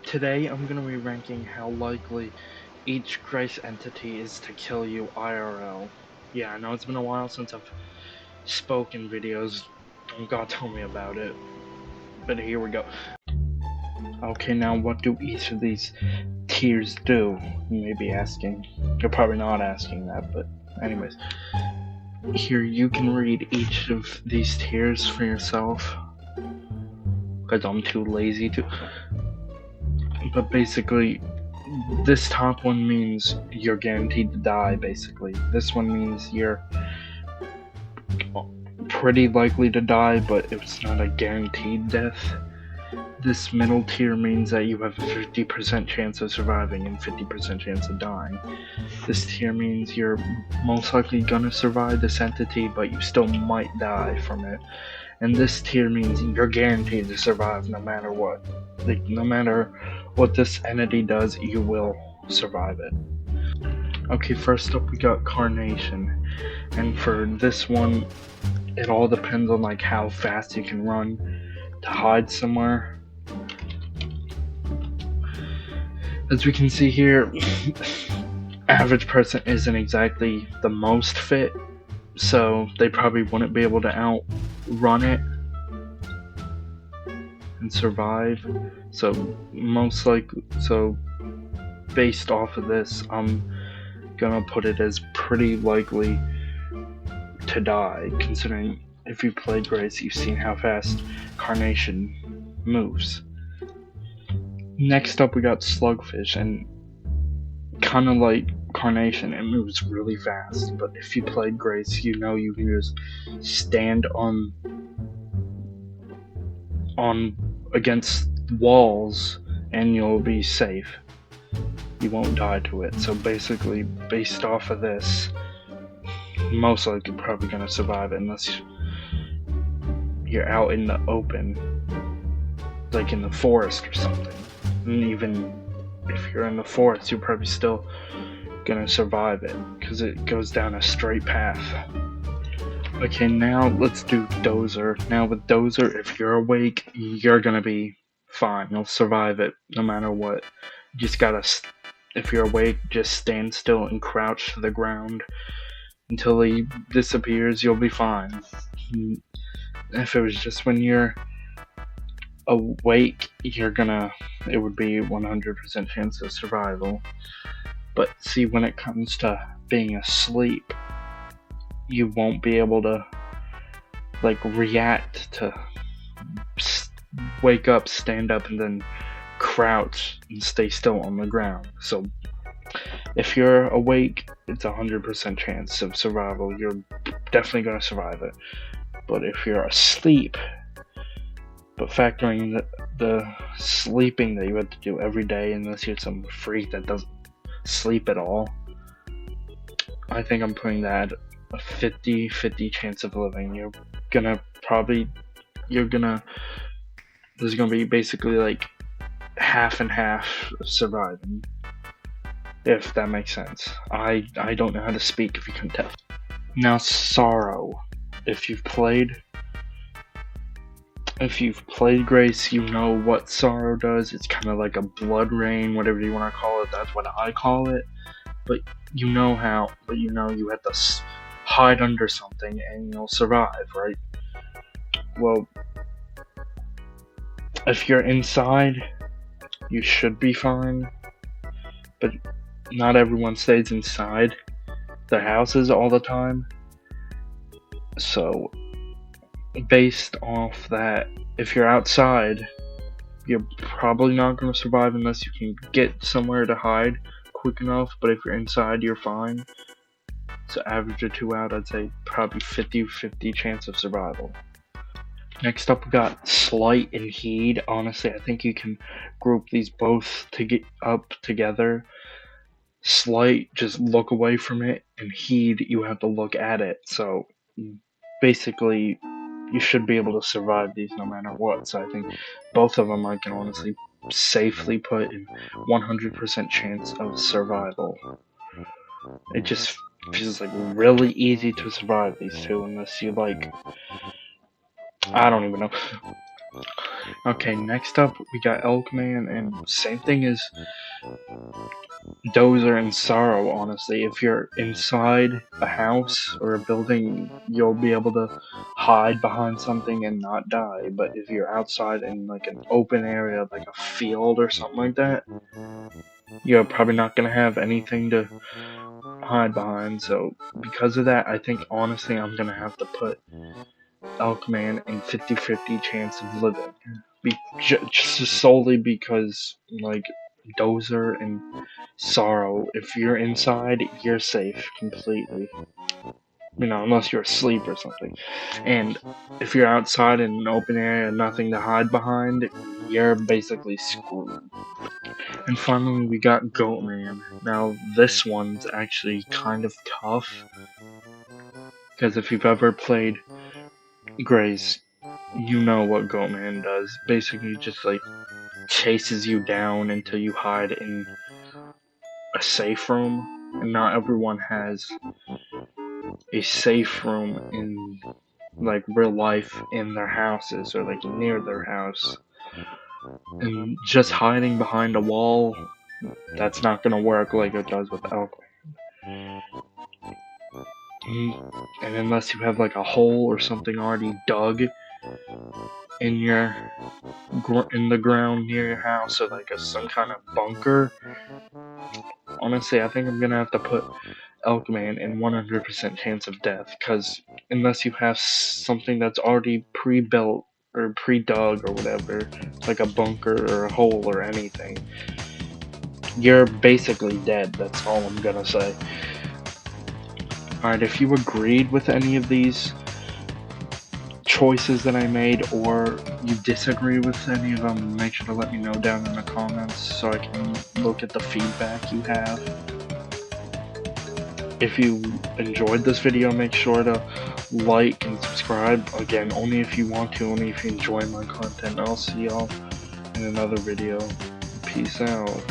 Today I'm gonna be ranking how likely each Grace entity is to kill you IRL. Yeah, I know it's been a while since I've spoken videos. God told me about it. But here we go. Okay, now what do each of these tiers do? You may be asking. You're probably not asking that, but anyways. Here, you can read each of these tiers for yourself. Because I'm too lazy to. But basically, this top one means you're guaranteed to die, basically. This one means you're pretty likely to die, but it's not a guaranteed death. This middle tier means that you have a 50% chance of surviving and 50% chance of dying. This tier means you're most likely gonna survive this entity, but you still might die from it. And this tier means you're guaranteed to survive no matter what. Like, no matter what this entity does, you will survive it. Okay, first up we got Carnation. And for this one, it all depends on like how fast you can run to hide somewhere. As we can see here, average person isn't exactly the most fit, so they probably wouldn't be able to outrun it and survive. So based off of this, I'm gonna put it as pretty likely to die, considering if you played Grace, you've seen how fast Carnation moves. Next up we got Slugfish, and kinda like Carnation, it moves really fast, but if you played Grace, you know you can just stand on against walls and you'll be safe. You won't die to it. So basically, based off of this, most likely probably gonna survive it unless you're out in the open, like in the forest or something. And even if you're in the forest, you're probably still gonna survive it because it goes down a straight path. Okay, now let's do Dozer. Now with Dozer, if you're awake, you're gonna be fine. You'll survive it no matter what. You just gotta, if you're awake, just stand still and crouch to the ground until he disappears. You'll be fine. If it was just when you're awake, it would be 100% chance of survival. But see, when it comes to being asleep, you won't be able to like react to wake up, stand up, and then crouch and stay still on the ground. So if you're awake, it's 100% chance of survival. You're definitely gonna survive it. But if you're asleep, but factoring the sleeping that you have to do every day, unless you're some freak that doesn't sleep at all, I think I'm putting that a 50-50 chance of living. There's gonna be basically like half and half of surviving, if that makes sense. I don't know how to speak if you can tell. Now Sorrow. If you've played Grace, you know what Sorrow does. It's kind of like a blood rain, whatever you want to call it. That's what I call it. But you know you have to hide under something and you'll survive, right? Well, if you're inside, you should be fine. But not everyone stays inside their houses all the time. So based off that, if you're outside, you're probably not going to survive unless you can get somewhere to hide quick enough. But if you're inside, you're fine. So average of 2 out, I'd say probably 50-50 chance of survival. Next up we got Slight and Heed. Honestly, I think you can group these both to get up together. Slight, just look away from it, and Heed, you have to look at it. So basically, you should be able to survive these no matter what. So I think both of them I can honestly safely put in 100% chance of survival. It just feels like really easy to survive these two, unless you like, I don't even know. Okay, next up we got Elkman, and same thing as Dozer and Sorrow, honestly. If you're inside a house or a building, you'll be able to hide behind something and not die. But if you're outside in like an open area, like a field or something like that, you're probably not gonna have anything to hide behind. So because of that, I think honestly I'm gonna have to put Elkman in 50-50 chance of living. Just solely because like Dozer and Sorrow, if you're inside, you're safe completely. You know, unless you're asleep or something. And if you're outside in an open area, nothing to hide behind, you're basically screwed. And finally, we got Goatman. Now, this one's actually kind of tough, because if you've ever played Grace, you know what Goatman does. Basically, just like chases you down until you hide in a safe room, and not everyone has a safe room in like real life in their houses or like near their house. And just hiding behind a wall, that's not gonna work like it does with Elk. And unless you have like a hole or something already dug in your in the ground near your house, or like some kind of bunker, honestly, I think I'm gonna have to put Elkman in 100% chance of death, because unless you have something that's already pre-built or pre-dug or whatever, like a bunker or a hole or anything, you're basically dead. That's all I'm gonna say. Alright, if you agreed with any of these choices that I made, or you disagree with any of them, make sure to let me know down in the comments so I can look at the feedback you have. If you enjoyed this video, make sure to like and subscribe. Again, only if you want to, only if you enjoy my content. I'll see y'all in another video. Peace out.